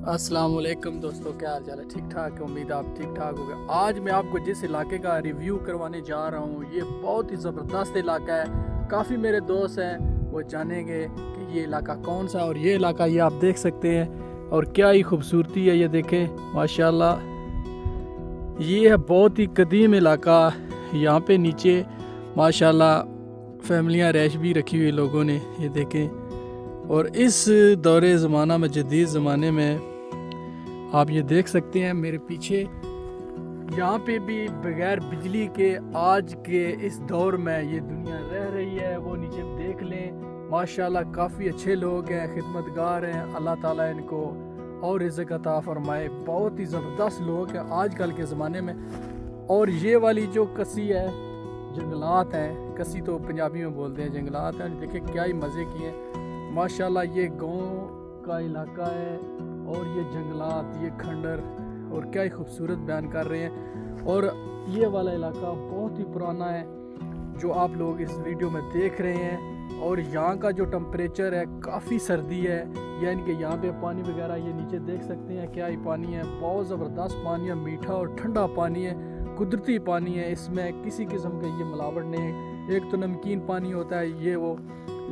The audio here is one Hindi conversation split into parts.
अस्सलाम वालेकुम दोस्तों, क्या हाल चाल है? ठीक ठाक है, उम्मीद है आप ठीक ठाक हो गए। आज मैं आपको जिस इलाके का रिव्यू करवाने जा रहा हूँ, ये बहुत ही ज़बरदस्त इलाका है। काफ़ी मेरे दोस्त हैं, वो जानेंगे कि ये इलाका कौन सा है। और ये इलाका ये आप देख सकते हैं, और क्या ही खूबसूरती है, ये देखें माशाल्लाह। ये है बहुत ही कदीम इलाका। यहाँ पे नीचे माशाल्लाह फैमिलियाँ रैश भी रखी हुई लोगों ने, ये देखें। और इस दौरे ज़माना में, जदीद ज़माने में, आप ये देख सकते हैं मेरे पीछे, यहाँ पे भी बगैर बिजली के आज के इस दौर में ये दुनिया रह रही है। वो नीचे देख लें, माशाल्लाह काफ़ी अच्छे लोग हैं, खिदमतगार हैं। अल्लाह ताला इनको और रिज़्क़ अता फरमाए। बहुत ही ज़बरदस्त लोग हैं आजकल के ज़माने में। और ये वाली जो कसी है, जंगलात हैं, कसी तो पंजाबी में बोलते हैं, जंगलात हैं। देखिए क्या ही मज़े किए हैं माशाल्लाह। ये गाँव का इलाका है और ये जंगलात, ये खंडर, और क्या ही खूबसूरत बयान कर रहे हैं। और ये वाला इलाका बहुत ही पुराना है जो आप लोग इस वीडियो में देख रहे हैं। और यहाँ का जो टेम्परेचर है, काफ़ी सर्दी है, यानी कि यहाँ पे पानी वगैरह ये नीचे देख सकते हैं, क्या ही पानी है, बहुत ज़बरदस्त पानी है, मीठा और ठंडा पानी है, कुदरती पानी है। इसमें किसी किस्म का ये मिलावट नहीं है। एक तो नमकीन पानी होता है ये वो,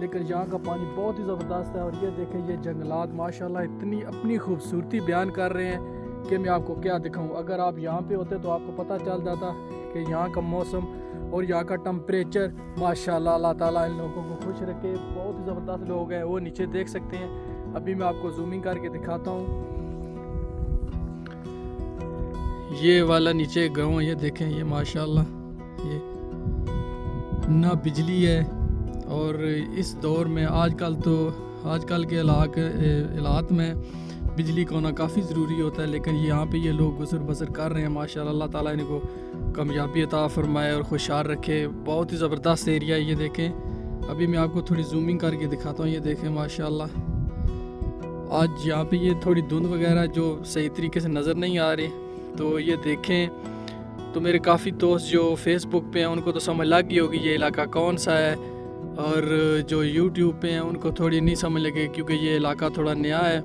लेकिन यहाँ का पानी बहुत ही ज़बरदस्त है। और ये देखें, ये जंगलात माशाल्लाह इतनी अपनी खूबसूरती बयान कर रहे हैं कि मैं आपको क्या दिखाऊं। अगर आप यहाँ पे होते तो आपको पता चल जाता कि यहाँ का मौसम और यहाँ का टेम्परेचर माशाल्लाह। अल्लाह ताला इन लोगों को खुश रखे। बहुत ही ज़बरदस्त लोग हैं, वो नीचे देख सकते हैं। अभी मैं आपको जूमिंग करके दिखाता हूँ। ये वाला नीचे गाँव, ये देखें, ये माशाल्लाह, ये ना बिजली है। और इस दौर में आजकल के इलाक़ में बिजली का होना काफ़ी ज़रूरी होता है, लेकिन यहाँ पे ये लोग गुज़र बसर कर रहे हैं माशाल्लाह। अल्लाह ताला इनको कामयाबी अता फरमाए और खुशहाल रखे। बहुत ही ज़बरदस्त एरिया है, ये देखें। अभी मैं आपको थोड़ी जूमिंग करके दिखाता हूँ, ये देखें माशाल्लाह। आज यहाँ पे ये थोड़ी धुंध वगैरह जो सही तरीके से नज़र नहीं आ रही, तो ये देखें। तो मेरे काफ़ी दोस्त जो फेसबुक पे हैं उनको तो समझ लग गई होगी ये इलाका कौन सा है, और जो यूट्यूब पे हैं उनको थोड़ी नहीं समझ लगे क्योंकि ये इलाका थोड़ा नया है।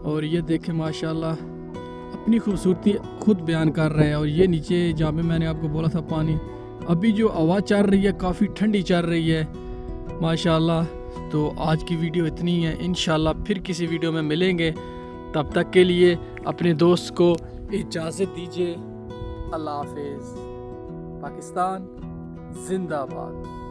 और ये देखें माशाल्लाह, अपनी खूबसूरती खुद बयान कर रहा है। और ये नीचे जहाँ पे मैंने आपको बोला था पानी, अभी जो हवा चल रही है काफ़ी ठंडी चल रही है माशाल्लाह। तो आज की वीडियो इतनी है, इंशाल्लाह फिर किसी वीडियो में मिलेंगे। तब तक के लिए अपने दोस्त को इजाज़त दीजिए। अल्लाह हाफिज़। पाकिस्तान जिंदाबाद।